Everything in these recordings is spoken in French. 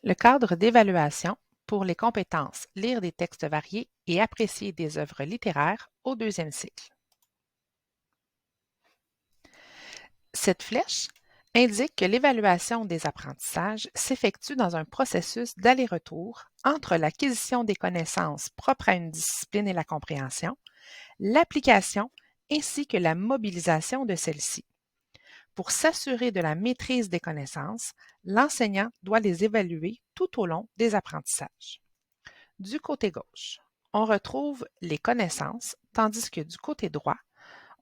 Le cadre d'évaluation pour les compétences lire des textes variés et apprécier des œuvres littéraires au deuxième cycle. Cette flèche indique que l'évaluation des apprentissages s'effectue dans un processus d'aller-retour entre l'acquisition des connaissances propres à une discipline et la compréhension, l'application ainsi que la mobilisation de celle-ci. Pour s'assurer de la maîtrise des connaissances, l'enseignant doit les évaluer tout au long des apprentissages. Du côté gauche, on retrouve les connaissances, tandis que du côté droit,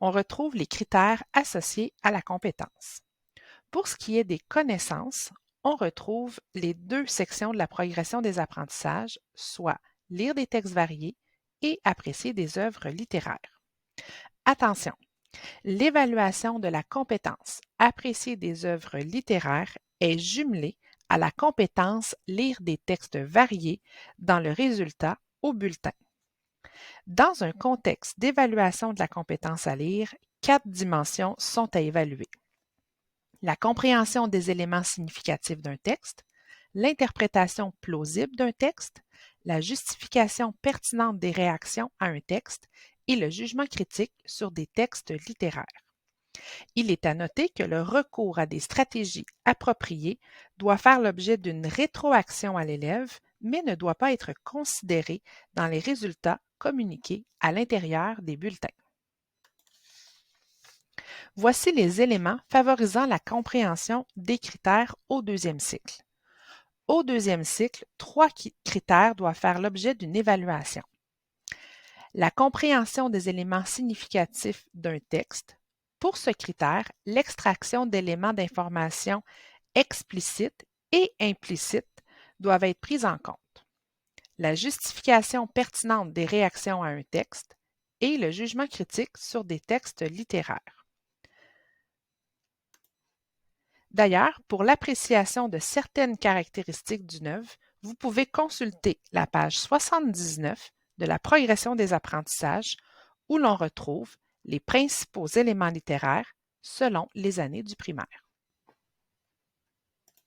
on retrouve les critères associés à la compétence. Pour ce qui est des connaissances, on retrouve les deux sections de la progression des apprentissages, soit lire des textes variés et apprécier des œuvres littéraires. Attention, l'évaluation de la compétence apprécier des œuvres littéraires est jumelée à la compétence lire des textes variés dans le résultat au bulletin. Dans un contexte d'évaluation de la compétence à lire, 4 dimensions sont à évaluer. La compréhension des éléments significatifs d'un texte, l'interprétation plausible d'un texte, la justification pertinente des réactions à un texte et le jugement critique sur des textes littéraires. Il est à noter que le recours à des stratégies appropriées doit faire l'objet d'une rétroaction à l'élève, mais ne doit pas être considéré dans les résultats communiqués à l'intérieur des bulletins. Voici les éléments favorisant la compréhension des critères au deuxième cycle. Au deuxième cycle, 3 critères doivent faire l'objet d'une évaluation. La compréhension des éléments significatifs d'un texte. Pour ce critère, l'extraction d'éléments d'information explicites et implicites doivent être prises en compte. La justification pertinente des réactions à un texte et le jugement critique sur des textes littéraires. D'ailleurs, pour l'appréciation de certaines caractéristiques d'une œuvre, vous pouvez consulter la page 79 de la progression des apprentissages où l'on retrouve les principaux éléments littéraires selon les années du primaire.